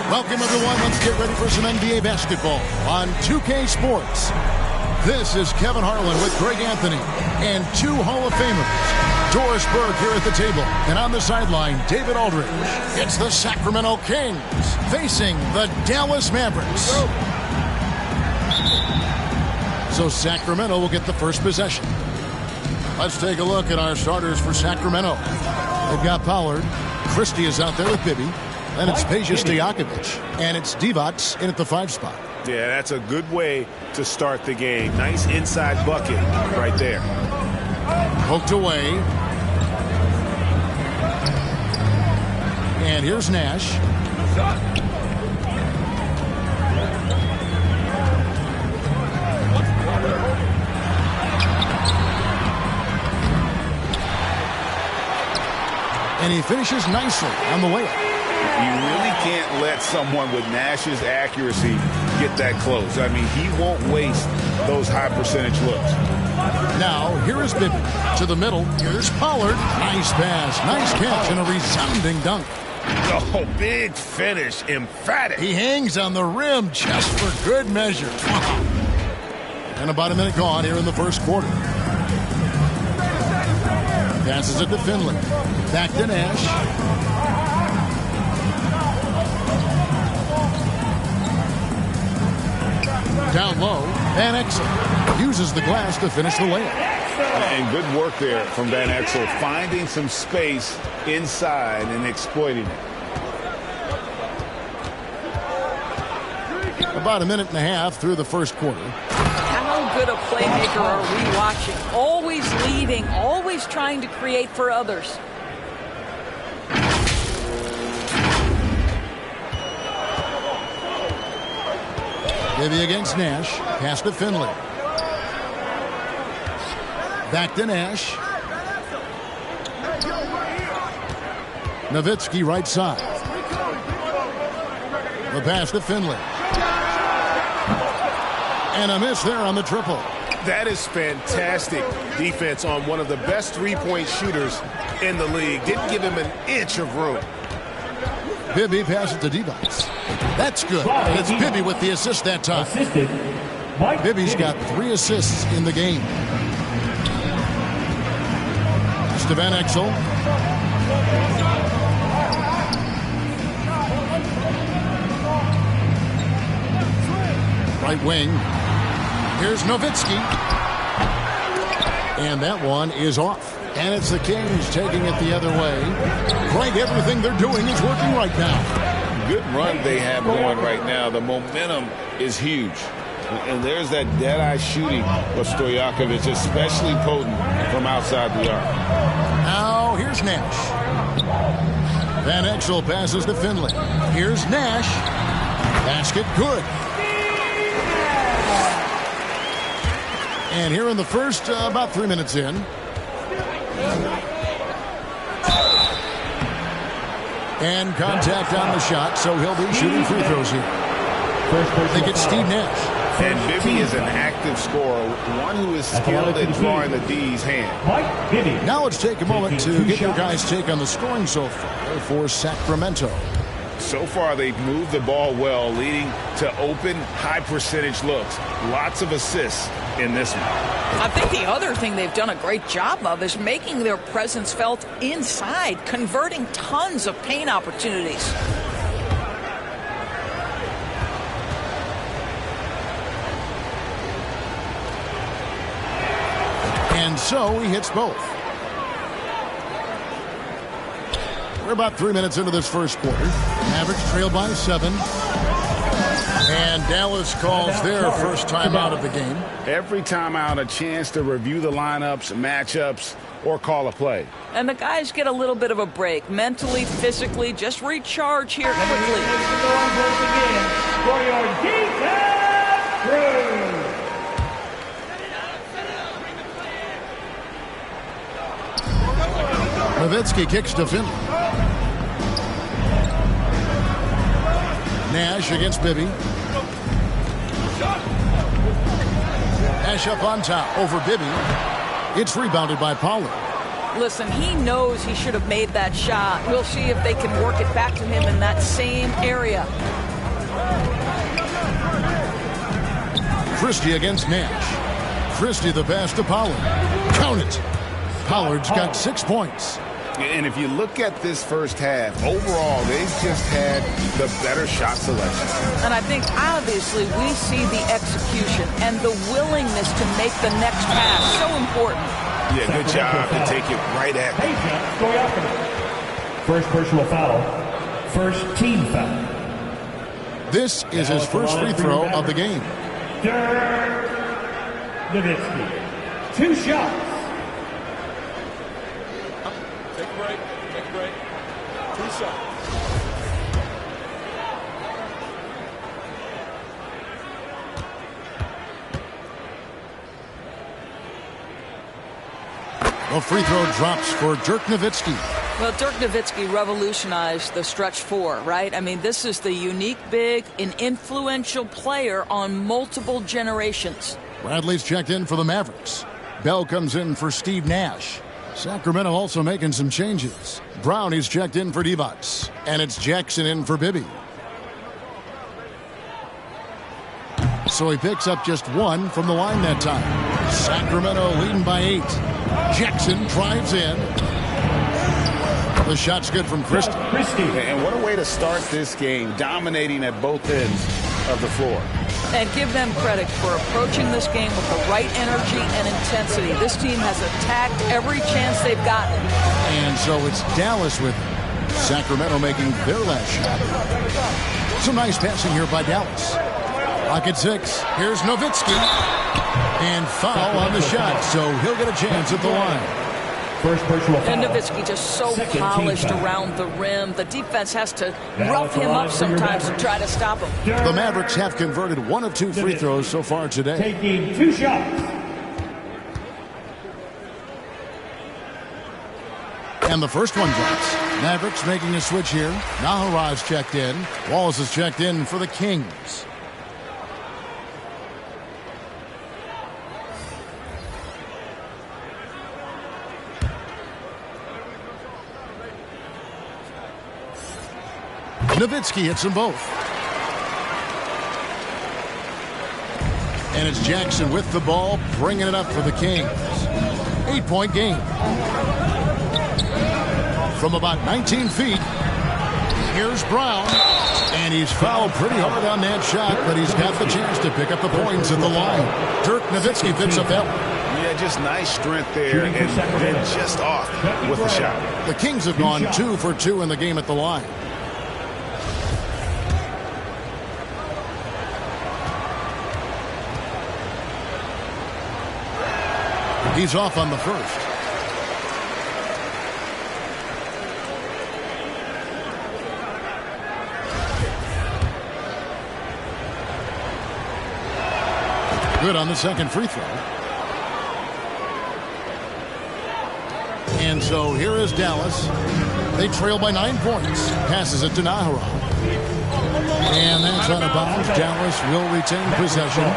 Welcome, everyone. Let's get ready for some NBA basketball on 2K Sports. This is Kevin Harlan with Greg Anthony and two Hall of Famers. Doris Burke here at the table, and on the sideline, David Aldridge. It's the Sacramento Kings facing the Dallas Mavericks. So Sacramento will get the first possession. Let's take a look at our starters for Sacramento. They've got Pollard. Christie is out there with Bibby. And it's Peja Stojakovic. And it's Divac in at the 5 spot. Yeah, that's a good way to start the game. Nice inside bucket right there. Poked away. And here's Nash. And he finishes nicely on the layup. You really can't let someone with Nash's accuracy get that close. I mean, he won't waste those high percentage looks. Now, here is Bibby to the middle. Here's Pollard. Nice pass, nice catch, and a resounding dunk. Oh, big finish, emphatic. He hangs on the rim just for good measure. And about a minute gone here in the first quarter. Passes it to Finley. Back to Nash. Down low, Van Exel uses the glass to finish the layup. And good work there from Van Exel, finding some space inside and exploiting it. About a minute and a half through the first quarter. How good a playmaker are we watching? Always leading, always trying to create for others. Bibby against Nash. Pass to Finley. Back to Nash. Nowitzki right side. The pass to Finley. And a miss there on the triple. That is fantastic defense on one of the best three-point shooters in the league. Didn't give him an inch of room. Bibby passes to Divac. That's good. It's Bibby with the assist that time. Bibby's got 3 assists in the game. To Van Exel. Right wing. Here's Nowitzki. And that one is off. And it's the Kings taking it the other way. Greg, everything they're doing is working right now. Good run they have going right now. The momentum is huge. And there's that dead-eye shooting of Stojakovic, especially potent from outside the arc. Now, here's Nash. Van Exel passes to Finley. Here's Nash. Basket good. And here in the first, about 3 minutes in. And contact on the shot, so he'll be shooting free throws here. I think it's Steve Nash. And Bibby is an active scorer, one who is skilled at drawing the D's hand. Now let's take a moment to get your guys' take on the scoring so far for Sacramento. So far, they've moved the ball well, leading to open, high-percentage looks. Lots of assists in this one. I think the other thing they've done a great job of is making their presence felt inside, converting tons of paint opportunities. And so he hits both. We're about 3 minutes into this first quarter. Mavericks trail by 7. And Dallas calls their first timeout of the game. Every timeout, a chance to review the lineups, matchups, or call a play. And the guys get a little bit of a break, mentally, physically, just recharge here quickly. For your defense crew. Nowitzki kicks to Finley. Nash against Bibby. Nash up on top over Bibby. It's rebounded by Pollard. Listen, he knows he should have made that shot. We'll see if they can work it back to him in that same area. Christie against Nash. Christie the pass to Pollard. Count it. Pollard's got 6 points. And if you look at this first half, overall, they've just had the better shot selection. And I think, obviously, we see the execution and the willingness to make the next pass so important. Yeah, good job to take it right at them. First personal foul. First team foul. This is his first free throw of the game. Dirk Nowitzki. 2 shots. Take a break. 2 shots. The free throw drops for Dirk Nowitzki. Well, Dirk Nowitzki revolutionized the stretch 4, right? I mean, this is the unique big and influential player on multiple generations. Bradley's checked in for the Mavericks. Bell comes in for Steve Nash. Sacramento also making some changes. Brownie's checked in for Divac. And it's Jackson in for Bibby. So he picks up just 1 from the line that time. Sacramento leading by 8. Jackson drives in. The shot's good from Christie. And what a way to start this game, dominating at both ends of the floor. And give them credit for approaching this game with the right energy and intensity. This team has attacked every chance they've gotten. And so it's Dallas with it. Sacramento making their last shot. Some nice passing here by Dallas. Pocket 6. Here's Nowitzki. And foul on the shot, so he'll get a chance at the line. First personal foul. And Nowitzki just so polished around the rim. The defense has to rough him up sometimes to try to stop him. The Mavericks have converted 1 of 2 free throws so far today. Taking 2 shots. And the first one drops. Mavericks making a switch here. Naharaj's checked in. Wallace is checked in for the Kings. Nowitzki hits them both. And it's Jackson with the ball, bringing it up for the Kings. 8-point game. From about 19 feet, here's Brown. And he's fouled pretty hard on that shot, but he's got the chance to pick up the points at the line. Dirk Nowitzki picks up that one. Yeah, just nice strength there and then just off with the shot. The Kings have gone 2 for 2 in the game at the line. He's off on the first. Good on the second free throw. And so here is Dallas. They trail by 9 points. Passes it to Nahara. And that's out of bounds. Dallas will retain possession.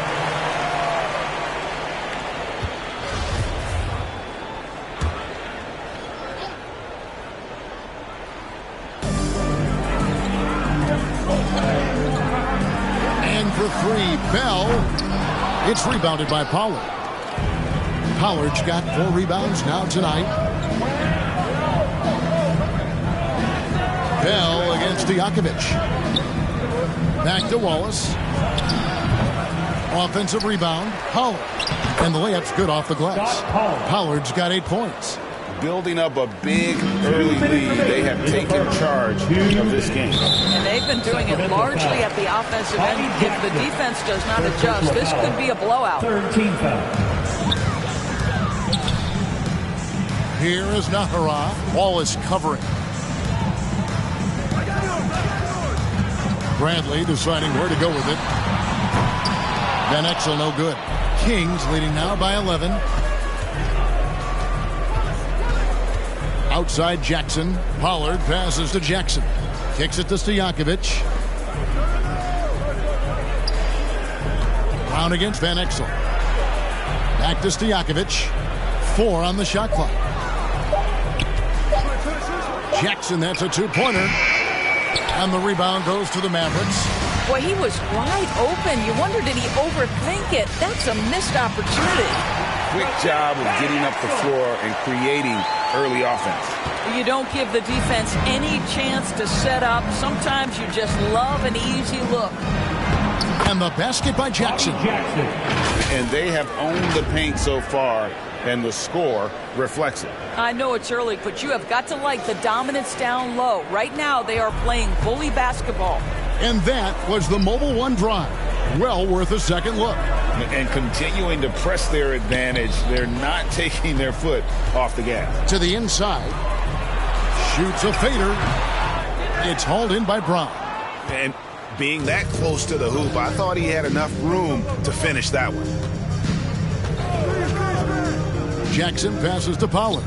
For 3, Bell. It's rebounded by Pollard. Pollard's got 4 rebounds now tonight. Bell against Stojakovic. Back to Wallace. Offensive rebound, Pollard. And the layup's good off the glass. Pollard's got 8 points. Building up a big early lead, they have taken charge of this game. And they've been doing it largely at the offensive end. If the defense does not adjust, this could be a blowout. Third team foul. Here is Nahara. Wallace covering. Bradley deciding where to go with it. Van Exel no good. Kings leading now by 11. Outside Jackson. Pollard passes to Jackson. Kicks it to Stojakovic. Brown against Van Exel. Back to Stojakovic. 4 on the shot clock. Jackson, that's a two-pointer. And the rebound goes to the Mavericks. Boy, he was wide open. You wonder, did he overthink it? That's a missed opportunity. Quick job of getting up the floor and creating early offense. You don't give the defense any chance to set up. Sometimes you just love an easy look. And the basket by Jackson. And they have owned the paint so far, and the score reflects it. I know it's early, but you have got to like the dominance down low. Right now, they are playing bully basketball. And that was the Mobile One drive. Well worth a second look. And continuing to press their advantage. They're not taking their foot off the gas. To the inside. Shoots a fader. It's hauled in by Brown. And being that close to the hoop, I thought he had enough room to finish that one. Jackson passes to Pollard.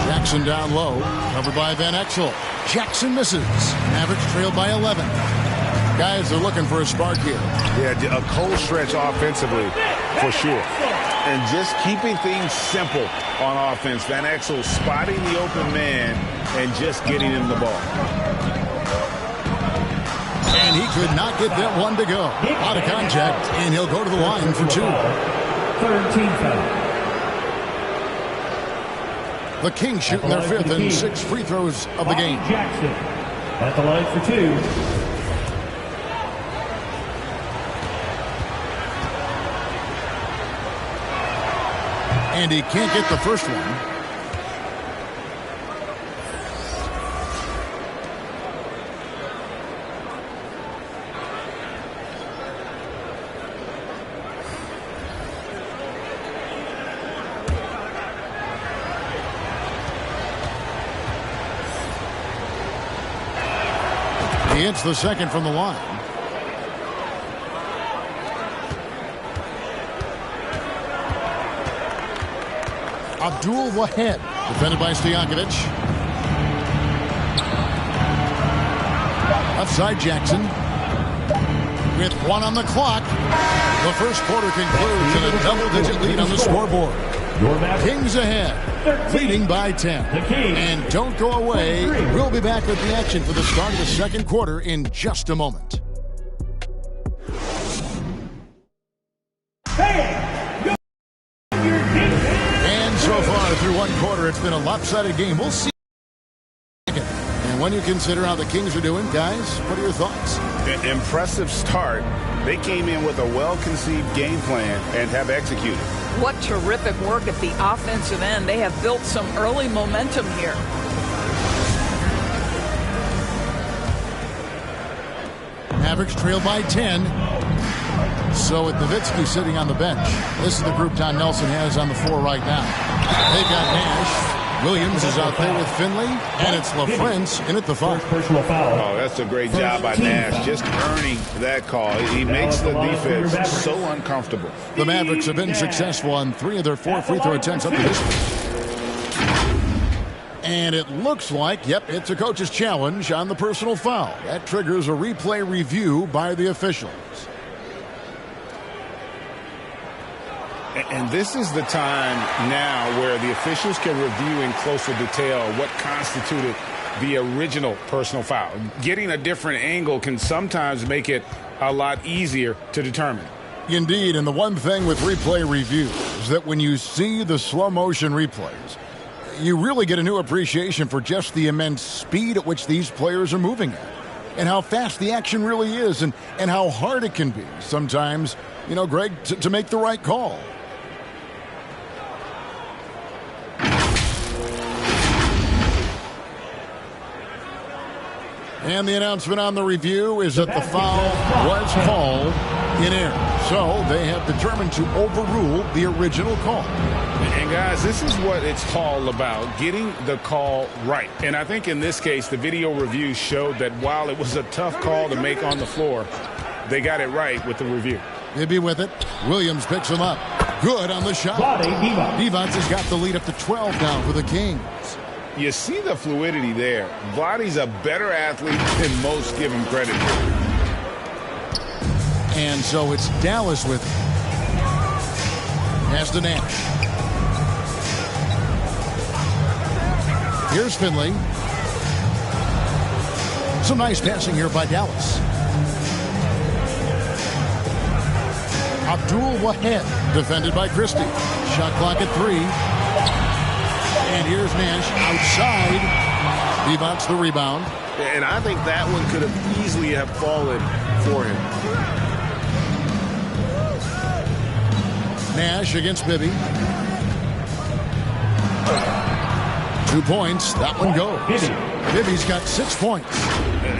Jackson down low, covered by Van Exel. Jackson misses. Mavericks trailed by 11. Guys are looking for a spark here. Yeah, a cold stretch offensively, for sure. And just keeping things simple on offense. Van Exel spotting the open man and just getting him the ball. And he could not get that one to go. Out of contact, and he'll go to the line for two. Third team foul. The Kings shooting their fifth and sixth free throws of the game. Jackson at the line for two. And he can't get the first one. He hits the second from the line. Abdul Wahed, defended by Stojakovic. Offside Jackson. With one on the clock, the first quarter concludes in a double-digit lead on the scoreboard. Kings ahead, leading by 10. And don't go away. We'll be back with the action for the start of the second quarter in just a moment. And so far through one quarter, it's been a lopsided game. We'll see. And when you consider how the Kings are doing, guys, what are your thoughts? Impressive start. They came in with a well-conceived game plan and have executed. What terrific work at the offensive end. They have built some early momentum here. Mavericks trail by 10. So with Nowitzki sitting on the bench, this is the group Don Nelson has on the floor right now. They've got Nash. Williams is out there with Finley, and it's LaFrance in at the foul. Personal foul. Oh, that's a great job by Nash, just earning that call. He makes the defense so uncomfortable. The Mavericks have been successful on 3 of their 4 free throw attempts up to this point. And it looks like, yep, it's a coach's challenge on the personal foul. That triggers a replay review by the officials. And this is the time now where the officials can review in closer detail what constituted the original personal foul. Getting a different angle can sometimes make it a lot easier to determine. Indeed, and the one thing with replay review is that when you see the slow motion replays, you really get a new appreciation for just the immense speed at which these players are moving at, and how fast the action really is, and how hard it can be sometimes, you know, Greg, to make the right call. And the announcement on the review is that the foul was called in error. So they have determined to overrule the original call. And guys, this is what it's all about, getting the call right. And I think in this case, the video review showed that while it was a tough call to make on the floor, they got it right with the review. They'd be with it. Williams picks him up. Good on the shot. Divac has got the lead up to 12 now for the Kings. You see the fluidity there. Vladdy's a better athlete than most give him credit for. And so it's Dallas with it. Pass to Nash. Here's Finley. Some nice passing here by Dallas. Abdul Wahed, defended by Christie. Shot clock at 3. And here's Nash outside. Divac the rebound. And I think that one could have easily have fallen for him. Nash against Bibby. 2 points. That one goes. Bibby's got 6 points.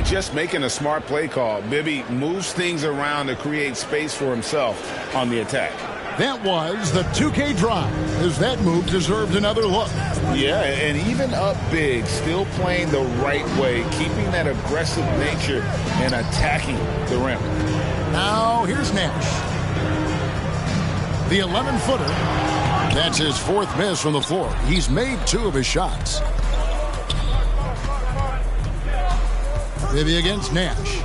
Just making a smart play call. Bibby moves things around to create space for himself on the attack. That was the 2K drive, as that move deserved another look. Yeah, and even up big, still playing the right way, keeping that aggressive nature and attacking the rim. Now, here's Nash. The 11-footer. That's his 4th miss from the floor. He's made 2 of his shots. Bibby against Nash.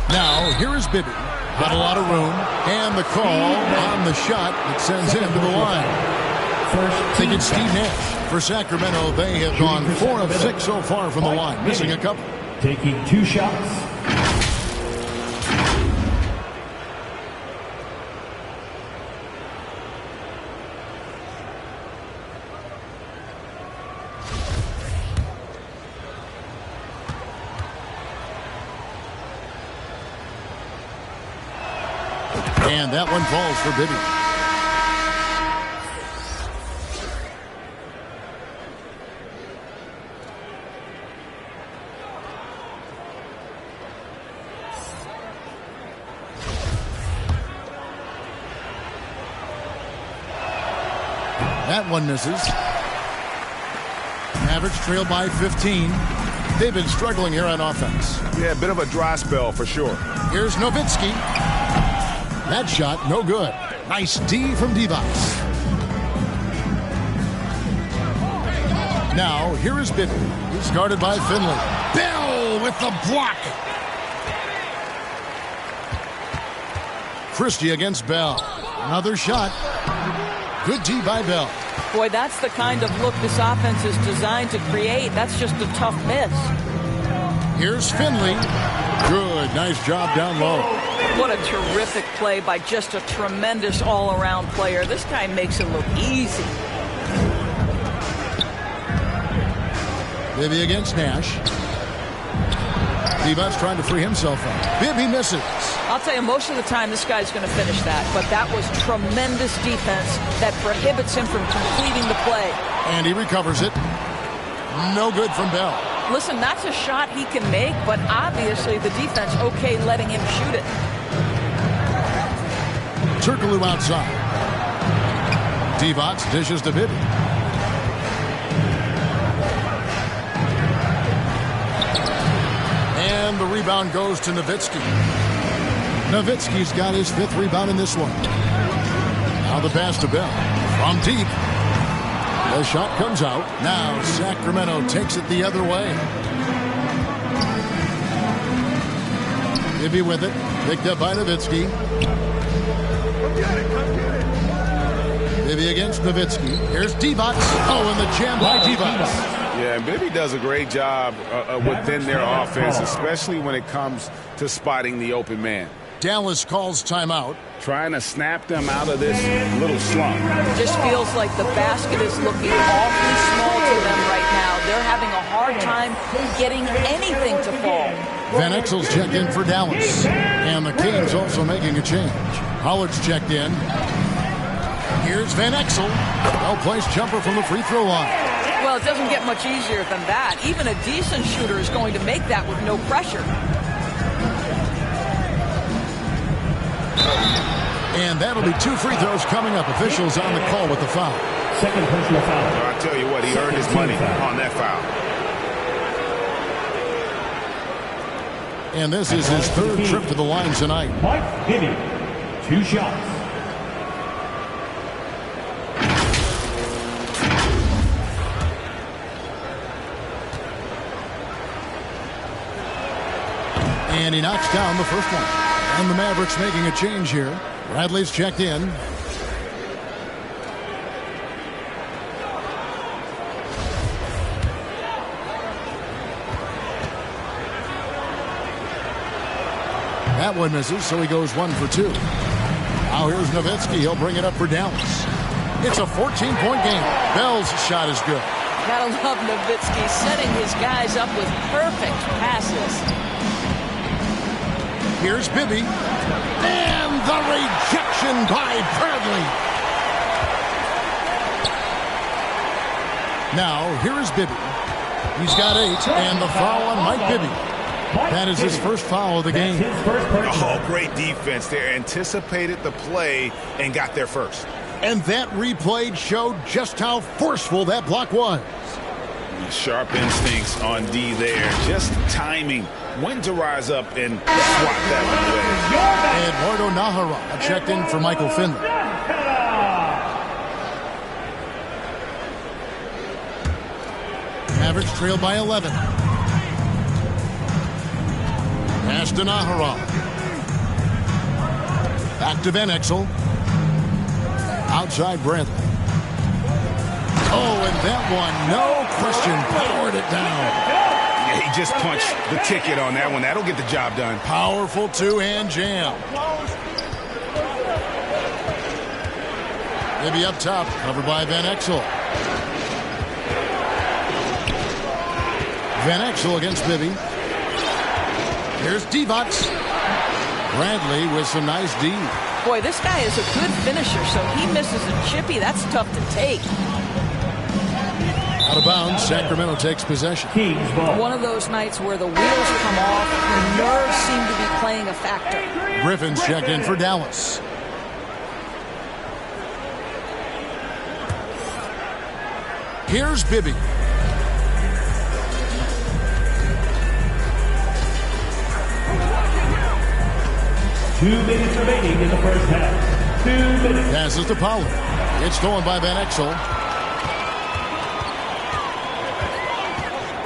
Now, here is Bibby. Got a lot of room. And the call on the shot that sends him to the line. I think it's Steve Nash. For Sacramento, they have gone 4 of 6 so far from the line, missing a couple. Taking 2 shots. And that one falls for Bibby. That one misses. Mavericks trail by 15. They've been struggling here on offense. Yeah, a bit of a dry spell for sure. Here's Nowitzki. That shot, no good. Nice D from Divac. Now, here is Bibby. He's guarded by Finley. Bell with the block. Christie against Bell. Another shot. Good D by Bell. Boy, that's the kind of look this offense is designed to create. That's just a tough miss. Here's Finley. Good. Nice job down low. What a terrific play by just a tremendous all-around player. This guy makes it look easy. Bibby against Nash. Divac's trying to free himself up. Bibby misses. I'll tell you, most of the time this guy's going to finish that, but that was tremendous defense that prohibits him from completing the play. And he recovers it. No good from Bell. Listen, that's a shot he can make, but obviously the defense okay letting him shoot it. Turkoglu outside. Divac dishes to Bibby. And the rebound goes to Nowitzki. Nowitzki's got his 5th rebound in this one. Now the pass to Bell. From deep. The shot comes out. Now Sacramento takes it the other way. Bibby with it. Picked up by Nowitzki. Bibby against Nowitzki. Here's Divac. Oh, and the jam by Divac. Yeah, and Bibby does a great job within their offense, especially when it comes to spotting the open man. Dallas calls timeout. Trying to snap them out of this little slump. Just feels like the basket is looking awfully small to them right now. They're having a hard time getting anything to fall. Van Exel's checked in for Dallas. And the Kings also making a change. Howard's checked in. Here's Van Exel. Well-placed jumper from the free throw line. Well, it doesn't get much easier than that. Even a decent shooter is going to make that with no pressure. And that'll be 2 free throws coming up. Officials on the call with the foul. Second personal foul. I tell you what, he earned his money on that foul. And this is his 3rd trip to the line tonight. Mike Bibby, 2 shots. And he knocks down the first one. And the Mavericks making a change here. Bradley's checked in. That one misses, so he goes 1 for 2. Now here's Nowitzki. He'll bring it up for Dallas. It's a 14-point game. Bell's shot is good. Gotta love Nowitzki setting his guys up with perfect passes. Here's Bibby. And the rejection by Bradley. Now, here is Bibby. He's got 8, and the foul on Mike Bibby. That is his first foul of the game. Oh, great defense there. Anticipated the play and got there first. And that replay showed just how forceful that block was. Sharp instincts on D there. Just timing when to rise up and swat that one away. Eduardo Nahara checked in for Michael Finley. Mavericks trail by 11. Pass to Nahara. Back to Van Exel. Outside Bradley. Oh, and that one, no question, powered it down. Yeah, he just punched the ticket on that one. That'll get the job done. Powerful two-hand jam. Maybe up top, covered by Van Exel. Van Exel against Bibby. Here's Divac. Bradley with some nice D. Boy, this guy is a good finisher, so he misses a chippy. That's tough to take. Out of bounds, Sacramento takes possession. One of those nights where the wheels come off, the nerves seem to be playing a factor. Griffin's checked in for Dallas. Here's Bibby. Two minutes remaining in the first half. 2 minutes. Passes to Pollard. It's stolen by Van Exel.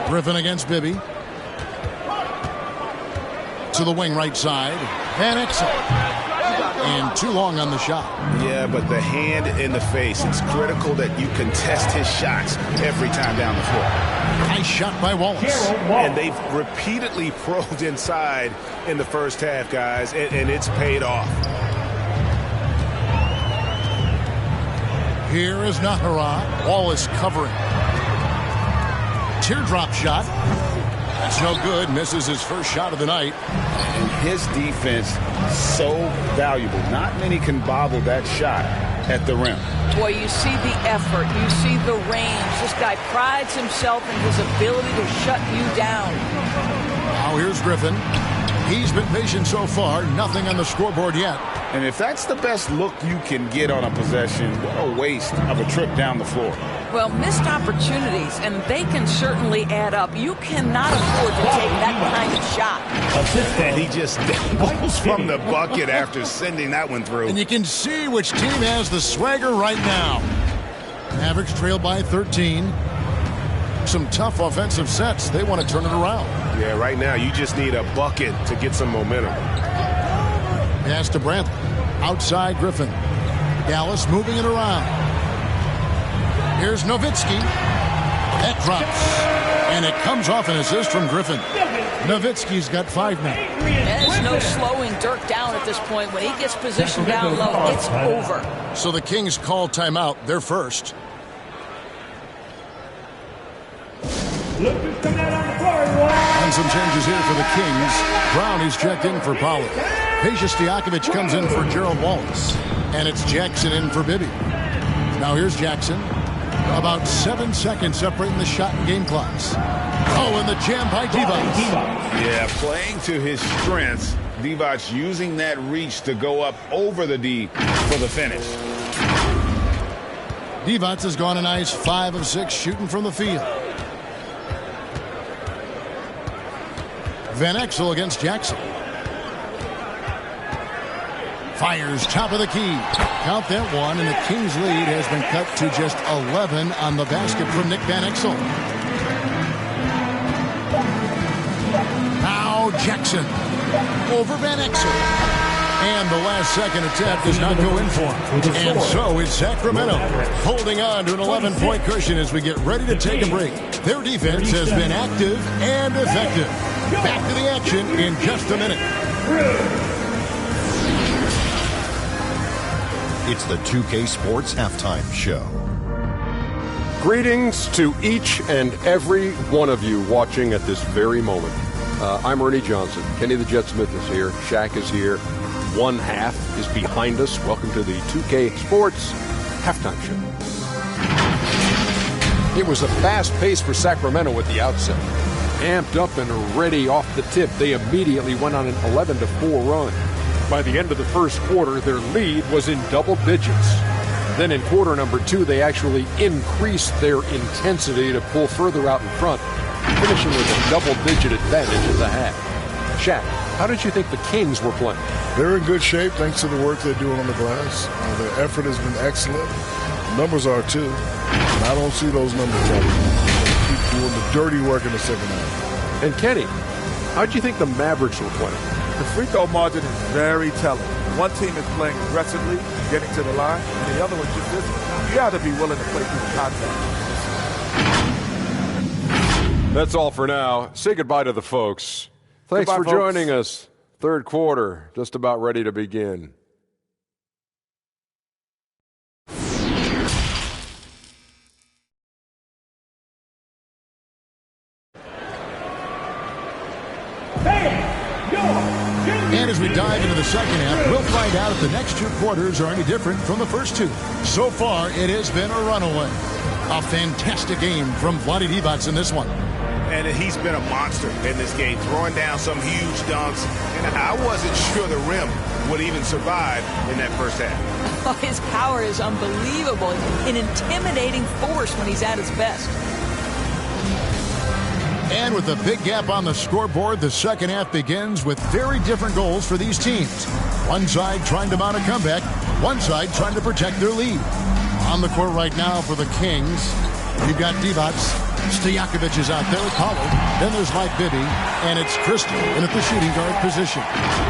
Griffin against Bibby. To the wing right side. Van Exel. And too long on the shot. Yeah, but the hand in the face. It's critical that you contest his shots every time down the floor. Nice shot by Wallace. And they've repeatedly probed inside in the first half, guys, and it's paid off. Here is Nahara. Wallace covering. Teardrop shot. That's no good. Misses his first shot of the night. And his defense, so valuable. Not many can bobble that shot at the rim. Boy, you see the effort. You see the range. This guy prides himself in his ability to shut you down. Now here's Griffin. He's been patient so far. Nothing on the scoreboard yet. And if that's the best look you can get on a possession, what a waste of a trip down the floor. Well, missed opportunities, and they can certainly add up. You cannot afford to take that kind of shot. And he just goes from the bucket after sending that one through. And you can see which team has the swagger right now. Mavericks trail by 13. Some tough offensive sets. They want to turn it around. Yeah, right now you just need a bucket to get some momentum. Pass to Bradley. Outside Griffin. Dallas moving it around. Here's Nowitzki. That drops. And it comes off an assist from Griffin. Nowitzki's got 5 now. There's no slowing Dirk down at this point. When he gets positioned down low, it's over. So the Kings call timeout. They're first. And some changes here for the Kings. Brown is checked in for Pollard. Peja Stojakovic comes in for Gerald Wallace. And it's Jackson in for Bibby. Now here's Jackson. About 7 seconds separating the shot and game clocks. Oh, and the jam by Divac. Yeah, playing to his strengths. Divac using that reach to go up over the D for the finish. Divac has gone a nice 5 of 6 shooting from the field. Van Exel against Jackson. Fires top of the key. Count that one, and the Kings lead has been cut to just 11 on the basket from Nick Van Exel. Now Jackson over Van Exel. And the last second attempt does not go in for him. And so is Sacramento holding on to an 11-point cushion as we get ready to take a break. Their defense has been active and effective. Back to the action in just a minute. It's the 2K Sports Halftime Show. Greetings to each and every one of you watching at this very moment. I'm Ernie Johnson. Kenny the Jet Smith is here. Shaq is here. One half is behind us. Welcome to the 2K Sports Halftime Show. It was a fast pace for Sacramento at the outset. Amped up and ready off the tip, they immediately went on an 11-4 run. By the end of the first quarter, their lead was in double digits. Then in quarter number 2, they actually increased their intensity to pull further out in front, finishing with a double-digit advantage at the half. Shaq, how did you think the Kings were playing? They're in good shape thanks to the work they're doing on the glass. Their effort has been excellent. Numbers are too. And I don't see those numbers dropping. They're keep doing the dirty work in the second half. And Kenny, how did you think the Mavericks were playing? The free throw margin is very telling. One team is playing aggressively, getting to the line, and the other one just isn't. You have to be willing to play through the contact. That's all for now. Say goodbye to the folks. Thanks Goodbye, for folks. joining us. Third quarter, just about ready to begin. And as we dive into the second half, we'll find out if the next 2 quarters are any different from the first 2. So far, it has been a runaway. A fantastic game from Vlade Divac in this one. And he's been a monster in this game, throwing down some huge dunks. And I wasn't sure the rim would even survive in that first half. His power is unbelievable. An intimidating force when he's at his best. And with a big gap on the scoreboard, the second half begins with very different goals for these teams. One side trying to mount a comeback, one side trying to protect their lead. On the court right now for the Kings, you've got Divac. Stojakovic is out there with Pollard. Then there's Mike Bibby, and it's Christie in at the shooting guard position.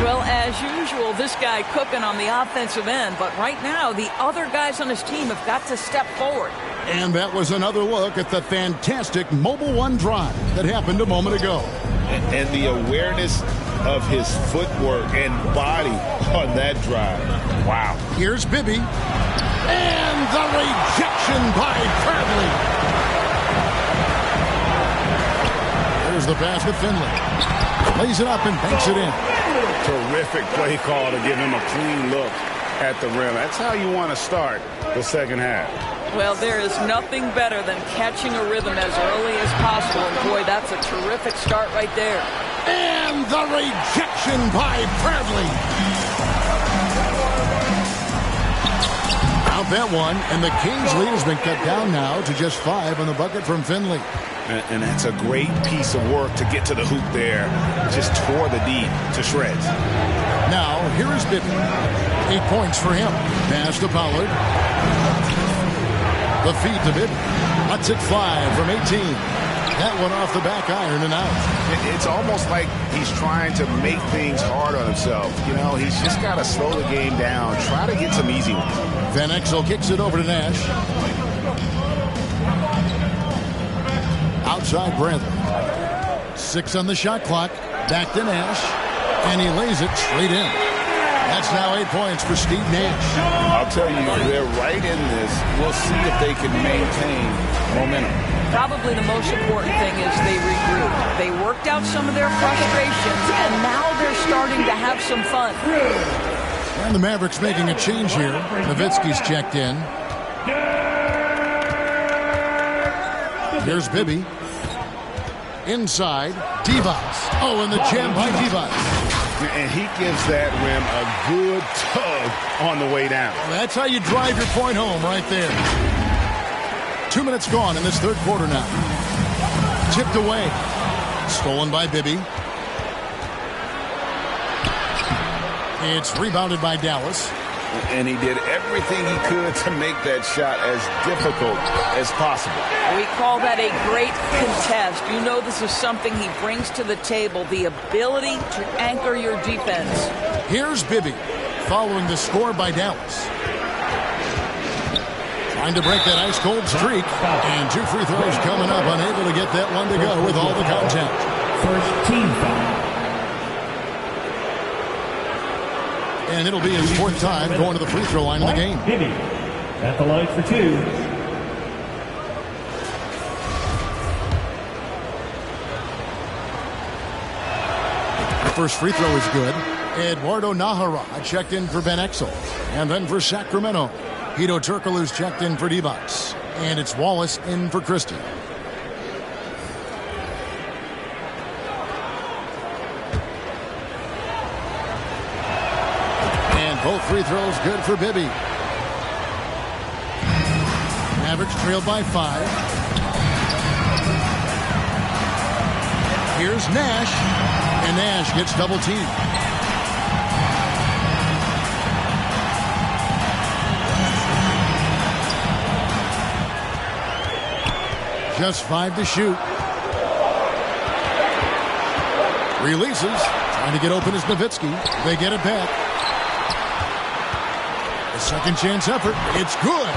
Well, as usual, this guy cooking on the offensive end. But right now, the other guys on his team have got to step forward. And that was another look at the fantastic Mobile One drive that happened a moment ago. And the awareness of his footwork and body on that drive. Wow. Here's Bibby. And the rejection by Bradley. There's the pass with Finley. Lays it up and banks it in. Terrific play call to give him a clean look at the rim. That's how you want to start the second half. Well, there is nothing better than catching a rhythm as early as possible. And boy, that's a terrific start right there. And the rejection by Bradley. Out that one, and the Kings lead has been cut down now to just 5 on the bucket from Finley. And that's a great piece of work to get to the hoop there. Just tore the D to shreds. Now, here is Bibby. 8 points for him. Pass to Pollard. The feed to Bibby. Lets it fly from 18. That one off the back iron and out. It's almost like he's trying to make things hard on himself. You know, he's just got to slow the game down. Try to get some easy ones. Van Exel kicks it over to Nash. Outside Bradley. 6 on the shot clock. Back to Nash. And he lays it straight in. That's now 8 points for Steve Nash. I'll tell you, they're right in this. We'll see if they can maintain momentum. Probably the most important thing is they regroup. They worked out some of their frustrations, and now they're starting to have some fun. And the Mavericks making a change here. Nowitzki's checked in. Here's Bibby. Inside, Divac. Oh, and the jam by Divac. And he gives that rim a good tug on the way down. Well, that's how you drive your point home right there. 2 minutes gone in this third quarter now. Tipped away. Stolen by Bibby. It's rebounded by Dallas. And he did everything he could to make that shot as difficult as possible. We call that a great contest. You know this is something he brings to the table, the ability to anchor your defense. Here's Bibby, following the score by Dallas. Trying to break that ice-cold streak. And 2 free throws coming up, unable to get that one to go with all the contact. First team foul. And it'll be his 4th time going to the free throw line in the game. Bibby at the line for 2. The first free throw is good. Eduardo Nahara checked in for Ben Exel. And then for Sacramento, Hedo Turkoglu's checked in for D-Bucks. And it's Wallace in for Christie. And both free throws good for Bibby. Mavericks trailed by 5. Here's Nash. And Nash gets double teamed. Just 5 to shoot. Releases. Trying to get open is Nowitzki. They get it back. A second chance effort. It's good.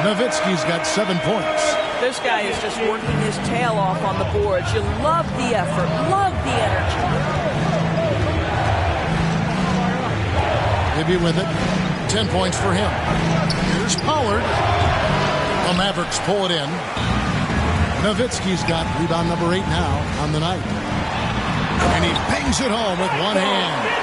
Nowitzki's got 7 points. This guy is just working his tail off on the boards. You love the effort. Love the energy. Maybe with it. 10 points for him. Here's Pollard. The Mavericks pull it in. Nowitzki's got rebound number 8 now on the night. And he bangs it home with one hand.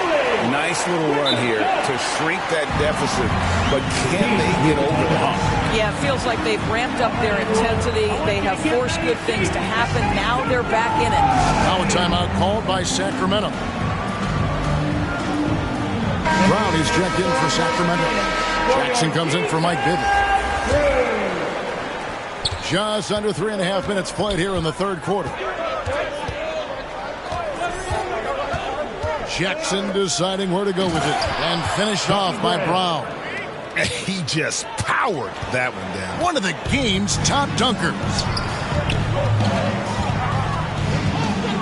Nice little run here to shrink that deficit, but can they get over the hump? Yeah, it feels like they've ramped up their intensity. They have forced good things to happen. Now they're back in it. Now a timeout called by Sacramento. Brown is checked in for Sacramento. Jackson comes in for Mike Bibby. Just under 3.5 minutes played here in the third quarter. Jackson deciding where to go with it and finished off by Brown. He just powered that one down. One of the game's top dunkers.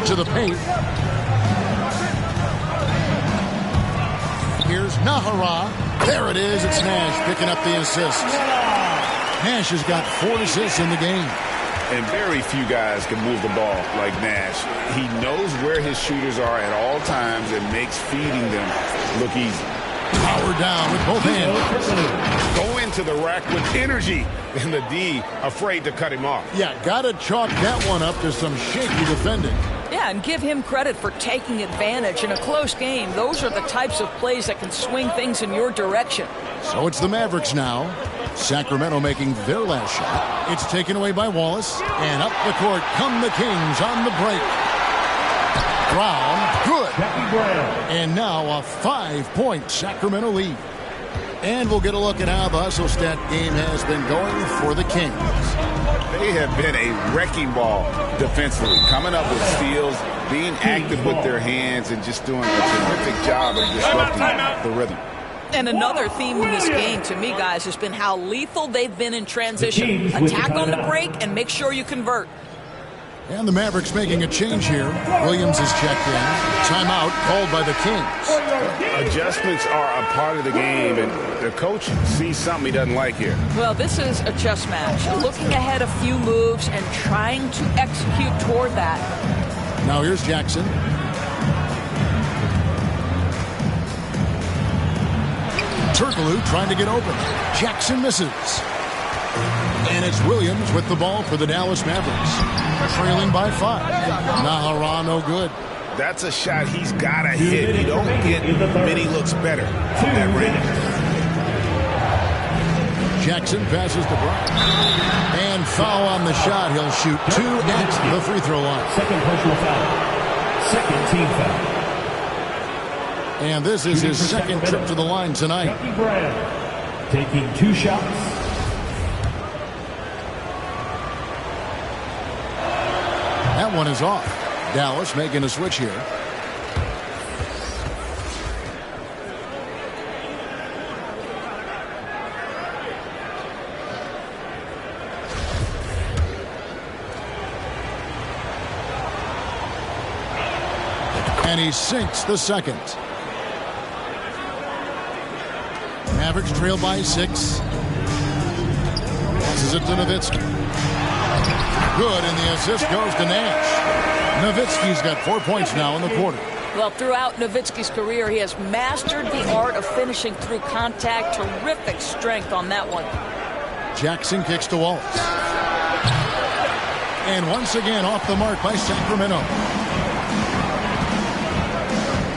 To the paint. Here's Nahara. There it is. It's Nash picking up the assist. Nash has got 4 assists in the game. And very few guys can move the ball like Nash. He knows where his shooters are at all times and makes feeding them look easy. Power down with both hands. Go into the rack with energy. And the D afraid to cut him off. Yeah, got to chalk that one up to some shaky defending. Yeah, and give him credit for taking advantage in a close game. Those are the types of plays that can swing things in your direction. So it's the Mavericks now. Sacramento making their last shot. It's taken away by Wallace. And up the court come the Kings on the break. Brown, good. And now a 5-point Sacramento lead. And we'll get a look at how the hustle stat game has been going for the Kings. They have been a wrecking ball defensively, coming up with steals, being active with their hands, and just doing a terrific job of disrupting the rhythm. And another theme in this game, to me, guys, has been how lethal they've been in transition. Attack on the break and make sure you convert. And the Mavericks making a change here. Williams is checked in. Timeout called by the Kings. Adjustments are a part of the game, and the coach sees something he doesn't like here. Well, this is a chess match. Looking ahead a few moves and trying to execute toward that. Now here's Jackson. Turkoglu trying to get open. Jackson misses. And it's Williams with the ball for the Dallas Mavericks. Trailing by 5. Nahara no good. That's a shot he's got to hit. You don't get many looks better from that range. Jackson passes to Brown. And foul on the shot. He'll shoot 2 at the free throw line. Second personal foul. Second team foul. And this is his second trip to the line tonight. Taking 2 shots. That one is off. Dallas making a switch here. And he sinks the second. Mavericks trail by 6. Passes it to Nowitzki. Good, and the assist goes to Nash. Nowitzki's got 4 points now in the quarter. Well, throughout Nowitzki's career, he has mastered the art of finishing through contact. Terrific strength on that one. Jackson kicks to Wallace. And once again off the mark by Sacramento.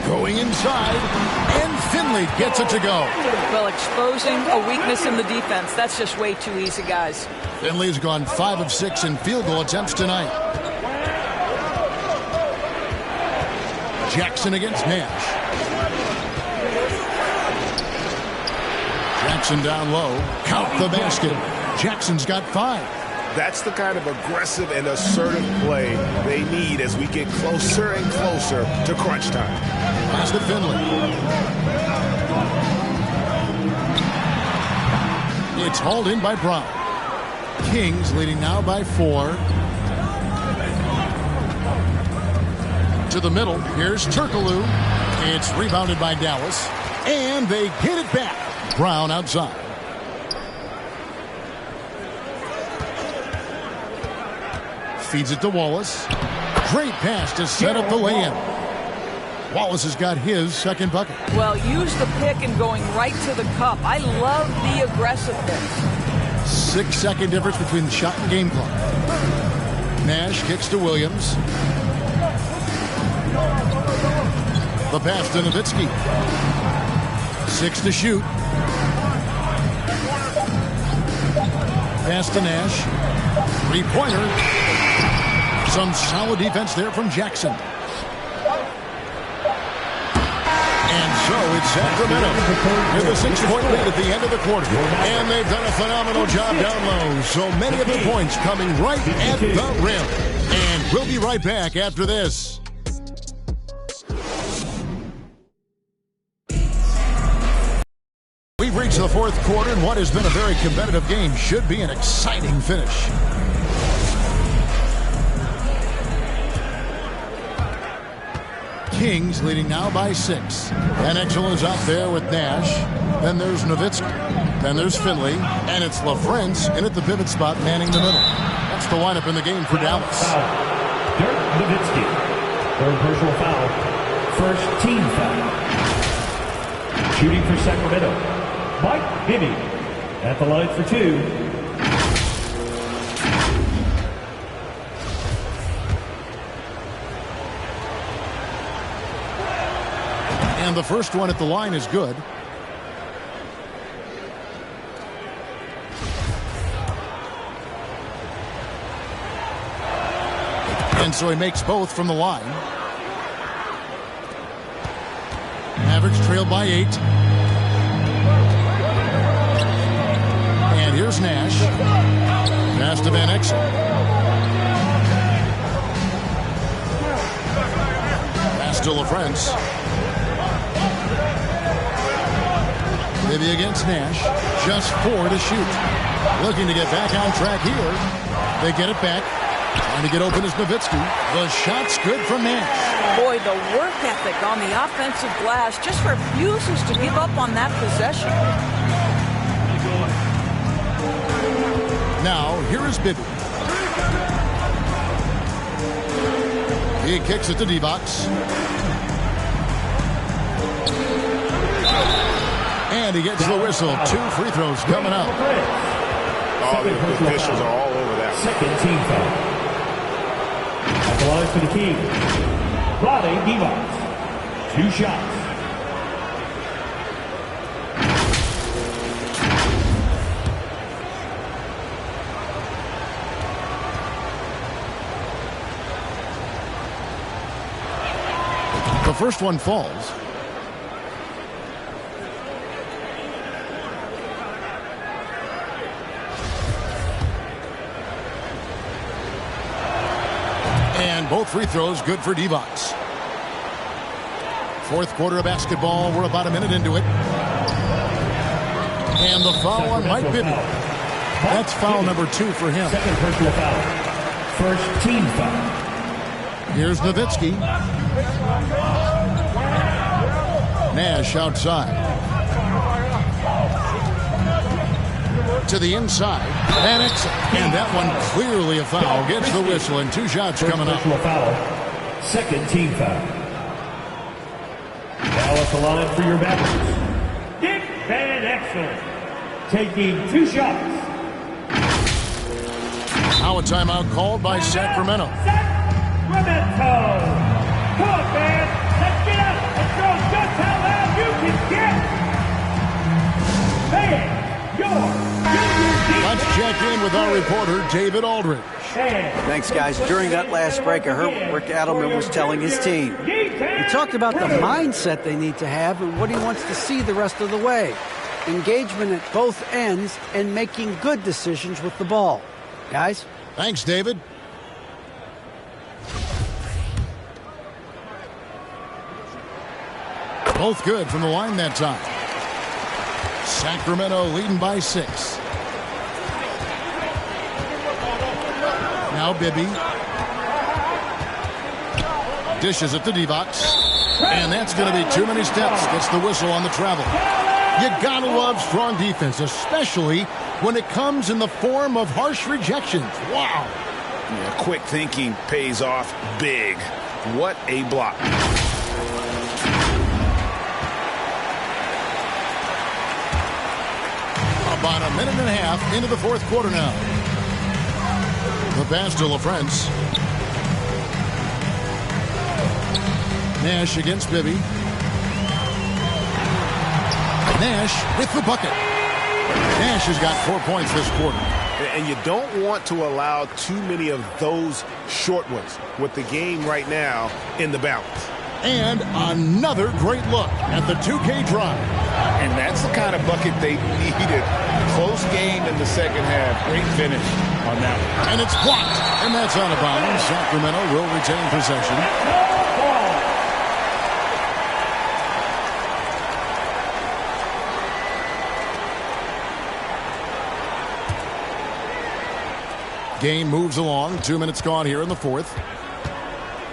Going inside, and Finley gets it to go. Well, exposing a weakness in the defense. That's just way too easy, guys. Finley's gone 5 of 6 in field goal attempts tonight. Jackson against Nash. Jackson down low. Count the basket. Jackson's got 5. That's the kind of aggressive and assertive play they need as we get closer and closer to crunch time. Pass to Finley. It's hauled in by Brown. Kings leading now by 4. To the middle. Here's Turkoglu. It's rebounded by Dallas. And they get it back. Brown outside. Feeds it to Wallace. Great pass to set up the lay-in. Wallace has got his second bucket. Well, use the pick and going right to the cup. I love the aggressiveness. 6-second difference between the shot and game clock. Nash kicks to Williams. The pass to Nowitzki. 6 to shoot. Pass to Nash. 3-pointer. Some solid defense there from Jackson. And so it's Sacramento with a 6-point lead at the end of the quarter. And they've done a phenomenal job down low. So many of the points coming right at the rim. And we'll be right back after this. We've reached the fourth quarter, and what has been a very competitive game should be an exciting finish. Kings leading now by 6. And Exel is out there with Nash. Then there's Nowitzki. Then there's Finley. And it's LaFrentz in at the pivot spot, manning the middle. That's the lineup in the game for Dallas. Dirk Nowitzki. Third personal foul. First team foul. Shooting for Sacramento, Mike Bibby at the line for 2. And the first one at the line is good. And so he makes both from the line. Mavericks trail by 8. And here's Nash. Pass to Van Exel. Pass to LaFrentz. Maybe against Nash. Just 4 to shoot. Looking to get back on track here. They get it back. Trying to get open is Nowitzki. The shot's good from Nash. Boy, the work ethic on the offensive glass just refuses to give up on that possession. Now, here is Bibby. He kicks it to D-Box. And he gets the whistle. 2 free throws coming up. Oh, the officials are all over that. Second team foul. At the line for the King, Rodney D-Box. 2 shots. The first one falls. And both free throws good for D-Box. Fourth quarter of basketball. We're about a minute into it. And the foul on Mike Bibby. That's foul number 2 for him. Second personal foul. First team foul. Here's Nowitzki. Nash outside. To the inside. Van Exel. And that one clearly a foul. Gets the whistle and 2 shots coming up. Foul. Second team foul. Now at the line for your Mavericks, Dick Van Exel, taking 2 shots. Now a timeout called by Sacramento. Sacramento! Come on, man! Let's get up and show just how loud you can get! Man, Let's check in with our reporter, David Aldridge. Thanks, guys. During that last break, I heard what Rick Adelman was telling his team. He talked about the mindset they need to have and what he wants to see the rest of the way. Engagement at both ends and making good decisions with the ball. Guys? Thanks, David. Both good from the line that time. Sacramento leading by 6. Now Bibby. Dishes it to Divac. And that's going to be too many steps. Gets the whistle on the travel. You gotta love strong defense, especially when it comes in the form of harsh rejections. Wow. Yeah, quick thinking pays off big. What a block. About a minute and a half into the fourth quarter now. The pass to LaFrance. Nash against Bibby. Nash with the bucket. Nash has got 4 points this quarter. And you don't want to allow too many of those short ones with the game right now in the balance. And another great look at the 2K drive. And that's the kind of bucket they needed. Close game in the second half. Great finish on that one. And it's blocked. And that's out of bounds. Sacramento will retain possession. Game moves along. 2 minutes gone here in the fourth.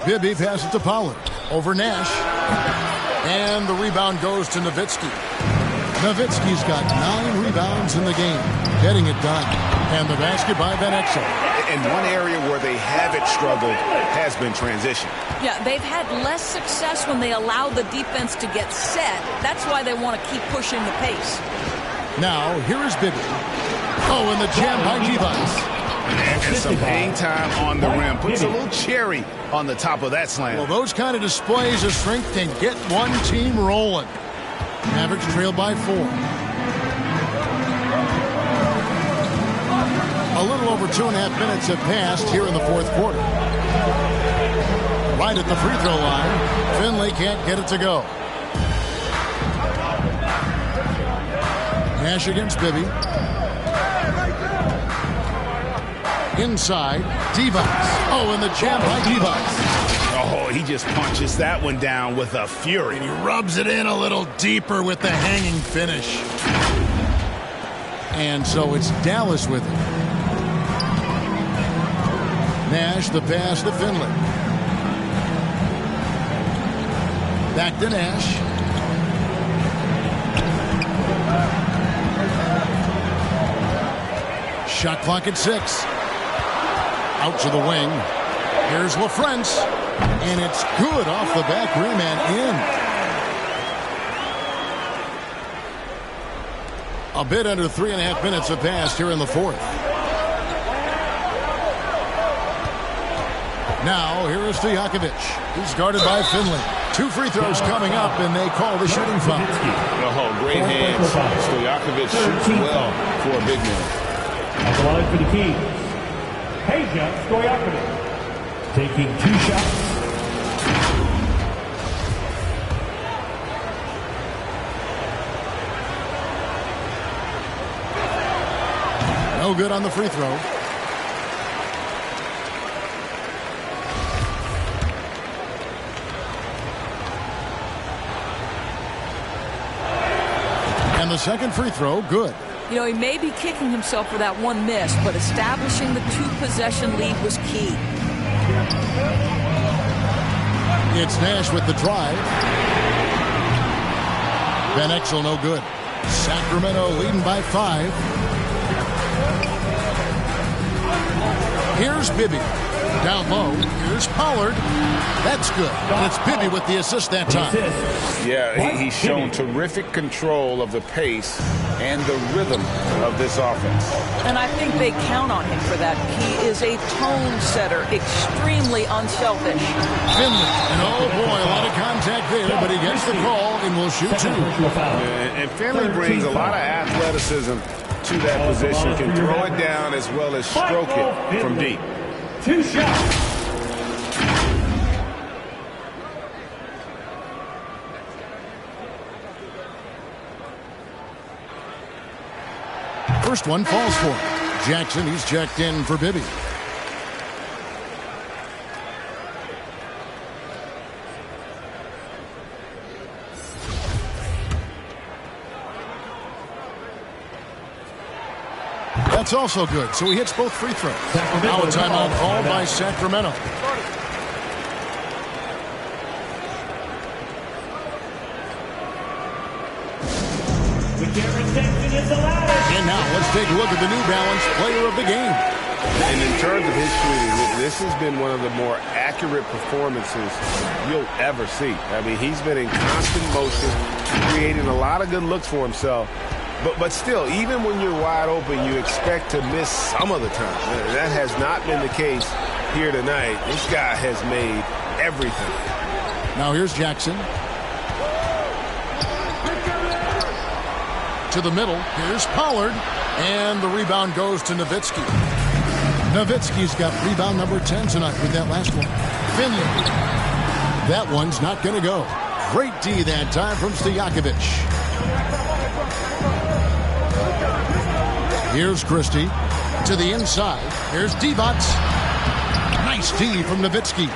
Bibby passes to Pollard. Over Nash. And the rebound goes to Nowitzki. Nowitzki's got 9 rebounds in the game. Getting it done. And the basket by Van Exel. And one area where they haven't struggled has been transition. Yeah, they've had less success when they allow the defense to get set. That's why they want to keep pushing the pace. Now, here is Bibby. Oh, and the jam by Divac. And some hang time on the rim. Puts a little cherry on the top of that slam. Well, those kind of displays of strength can get one team rolling. Mavericks trail by 4. A little over 2.5 minutes have passed here in the fourth quarter. Right at the free throw line. Finley can't get it to go. Nash against Bibby. Inside, Divac. Oh, and the jam by Divac. Oh, he just punches that one down with a fury. And he rubs it in a little deeper with the hanging finish. And so it's Dallas with it. Nash, the pass to Finley. Back to Nash. Shot clock at 6. Out to the wing. Here's LaFrance. And it's good off the back rim and in. A bit under 3.5 minutes have passed here in the fourth. Now, here is Stojakovic. He's guarded by Finley. 2 free throws coming up, and they call the shooting foul. Oh, great hands. Stojakovic shoots well for a big man. At the line for the Kings, Peja Stojakovic, taking 2 shots. No good on the free throw. And the second free throw, good. You know, he may be kicking himself for that one miss, but establishing the 2-possession lead was key. It's Nash with the drive. Van Exel no good. Sacramento leading by 5. Here's Bibby. Down low, here's Pollard. That's good. And it's Bibby with the assist that time. Yeah, he's shown terrific control of the pace and the rhythm of this offense. And I think they count on him for that. He is a tone setter, extremely unselfish. Finley, and oh boy, a lot of contact there, but he gets the call and will shoot two. And Finley brings a lot of athleticism to that position, can throw it down as well as stroke it from deep. 2 shots. First one falls for him. Jackson, he's checked in for Bibby. That's also good, so he hits both free throws. Now a timeout called by Sacramento. And now let's take a look at the New Balance player of the game. And in terms of his shooting, this has been one of the more accurate performances you'll ever see. I mean, he's been in constant motion, creating a lot of good looks for himself. But still, even when you're wide open, you expect to miss some of the time. That has not been the case here tonight. This guy has made everything. Now here's Jackson. To the middle. Here's Pollard. And the rebound goes to Nowitzki. Nowitzki's got rebound number 10 tonight with that last one. Finley. That one's not going to go. Great D that time from Stojakovic. Here's Christie to the inside. Here's Divac. Nice D from Nowitzki.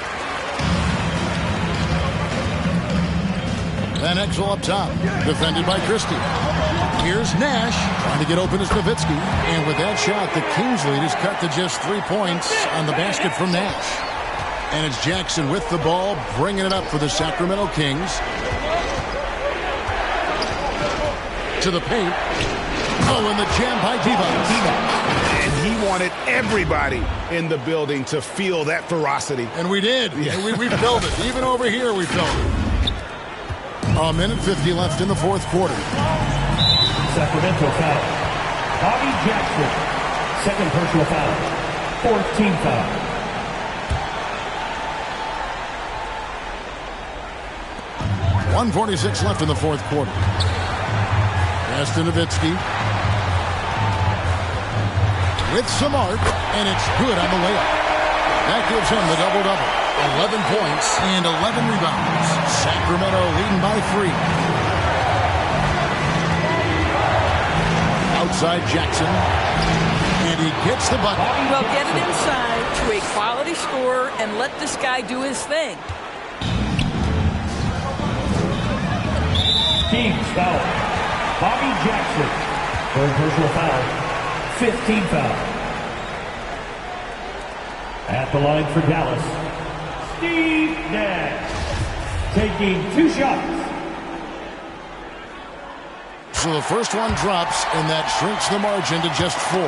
Van Exel up top, defended by Christie. Here's Nash trying to get open as Nowitzki. And with that shot, the Kings lead is cut to just 3 points on the basket from Nash. And it's Jackson with the ball, bringing it up for the Sacramento Kings. To the paint. Oh, and the jam by Divac. And he wanted everybody in the building to feel that ferocity. And we did. Yeah. We felt it. Even over here, we felt it. A minute 50 left in the fourth quarter. Sacramento foul. Bobby Jackson. Second personal foul. Fourth team foul. .146 left in the fourth quarter. Pass to Nowitzki. With some arc, and it's good on the layup. That gives him the double-double. 11 points and 11 rebounds. Sacramento leading by 3. Outside Jackson. And he gets the bucket. Well, get it inside to a quality scorer and let this guy do his thing. Teams foul. Bobby Jackson. Third personal foul. 15 foul. At the line for Dallas, Steve Nash, taking 2 shots. So the first one drops, and that shrinks the margin to just 4.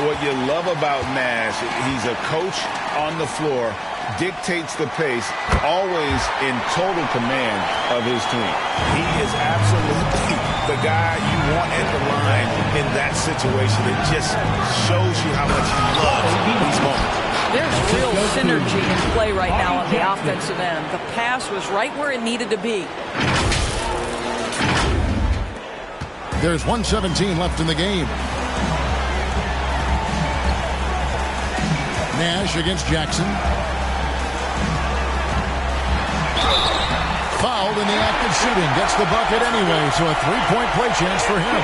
What you love about Nash, he's a coach on the floor, dictates the pace, always in total command of his team. He is absolutely the guy you want at the line in that situation. It just shows you how much he loves these moments. There's real synergy in play right now on the offensive end. The pass was right where it needed to be. There's 1:17 left in the game. Nash against Jackson. Fouled in the act of shooting. Gets the bucket anyway, so a 3-point play chance for him.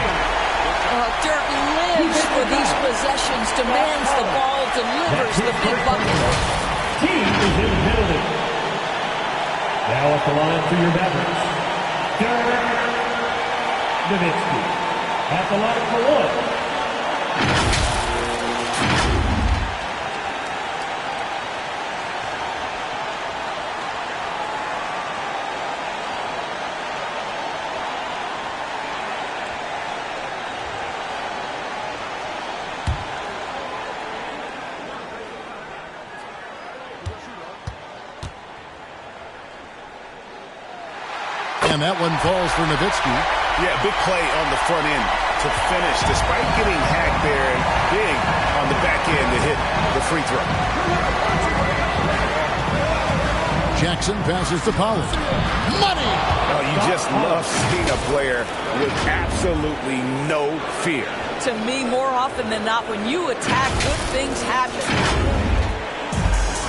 Dirk lives for these possessions, demands the ball, delivers the big bucket. Team is in the building. Now at the line for your Mavericks, Dirk Nowitzki. At the line for 1. And that one falls for Nowitzki. Yeah, big play on the front end to finish, despite getting hacked there, and big on the back end to hit the free throw. Jackson passes to Pollard. Money! Oh, you just love seeing a player with absolutely no fear. To me, more often than not, when you attack, good things happen.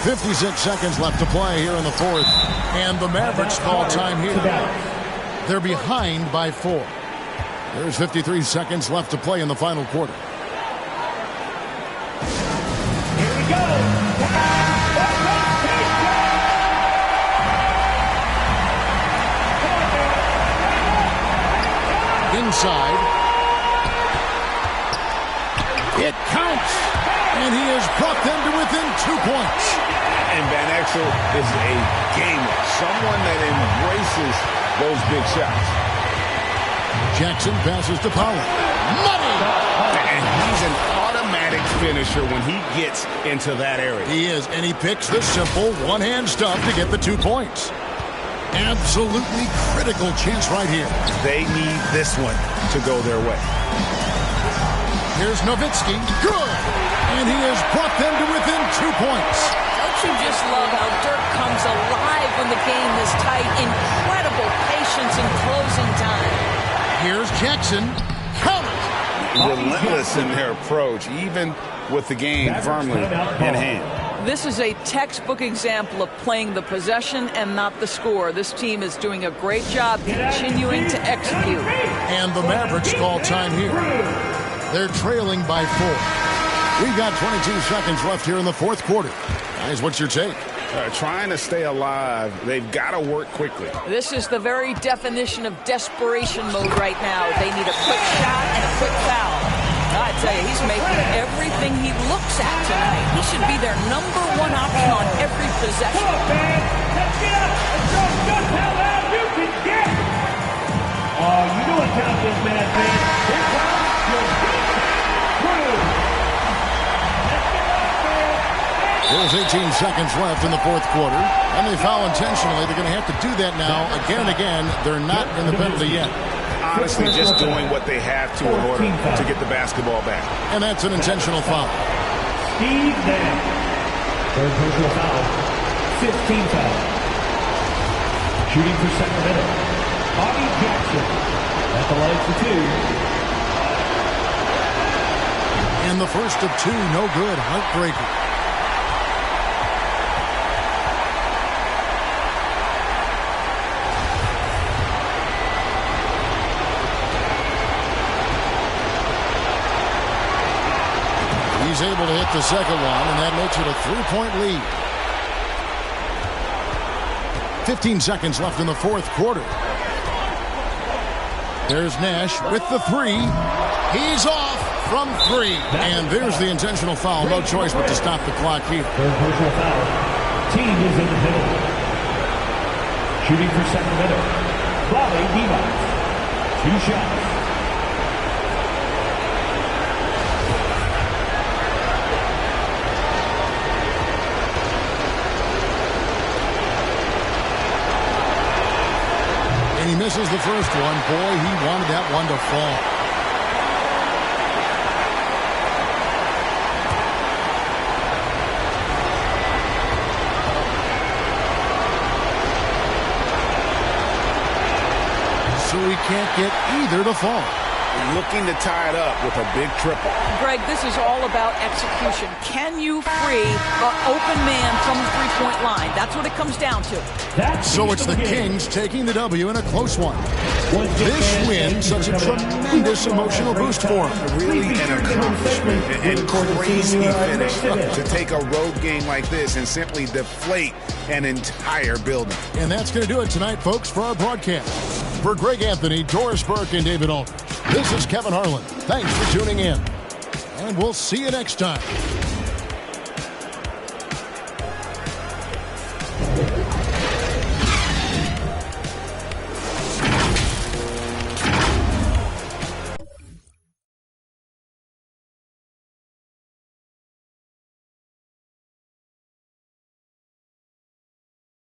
56 seconds left to play here in the fourth. And the Mavericks call time here. They're behind by 4. There's 53 seconds left to play in the final quarter. Here we go. Inside. It counts. And he has brought them to within 2 points. And Van Exel is a gamer, someone that embraces those big shots. Jackson passes to Pollard. Money! And he's an automatic finisher when he gets into that area. He is, and he picks the simple one-hand stuff to get the 2 points. Absolutely critical chance right here. They need this one to go their way. Here's Nowitzki. Good! And he has brought them to within 2 points. Don't you just love how Dirk comes alive when the game is tight? Incredible patience in closing time. Here's Jackson. Count it! Relentless in their approach, even with the game firmly in hand. This is a textbook example of playing the possession and not the score. This team is doing a great job continuing to execute. And the Mavericks call time here. They're trailing by 4. We've got 22 seconds left here in the fourth quarter. Guys, what's your take? Trying to stay alive, they've got to work quickly. This is the very definition of desperation mode right now. They need a quick shot and a quick foul. I tell you, he's making everything he looks at tonight. He should be their number 1 option on every possession. Come on, man. Let's get up and throw just how loud you can get. Oh, you know what counts this man, man. Here comes your big crew. There's 18 seconds left in the fourth quarter. And they foul intentionally. They're going to have to do that now again and again. They're not in the penalty yet. Honestly, just doing what they have to in order to get the basketball back. And that's an intentional foul. Steve Nash. Third personal foul. 15 foul. Shooting for Sacramento. Bobby Jackson. At the line for 2. And the first of 2, no good. Heartbreaker. He's able to hit the second one, and that makes it a 3-point lead. 15 seconds left in the fourth quarter. There's Nash with the 3. He's off from 3. And there's the intentional foul. No choice but to stop the clock here. Third personal foul. Team is in the middle. Shooting for Sacramento. Bobby Divac. 2 shots. And he misses the first one. Boy, he wanted that one to fall. So he can't get either to fall. Looking to tie it up with a big triple. Greg, this is all about execution. Can you free the open man from the three-point line? That's what it comes down to. So it's the Kings taking the W in a close one. This win, such a tremendous emotional boost for them. Really an accomplishment and crazy finish to take a road game like this and simply deflate an entire building. And that's going to do it tonight, folks, for our broadcast. For Greg Anthony, Doris Burke, and David Aldridge, this is Kevin Harlan. Thanks for tuning in. And we'll see you next time.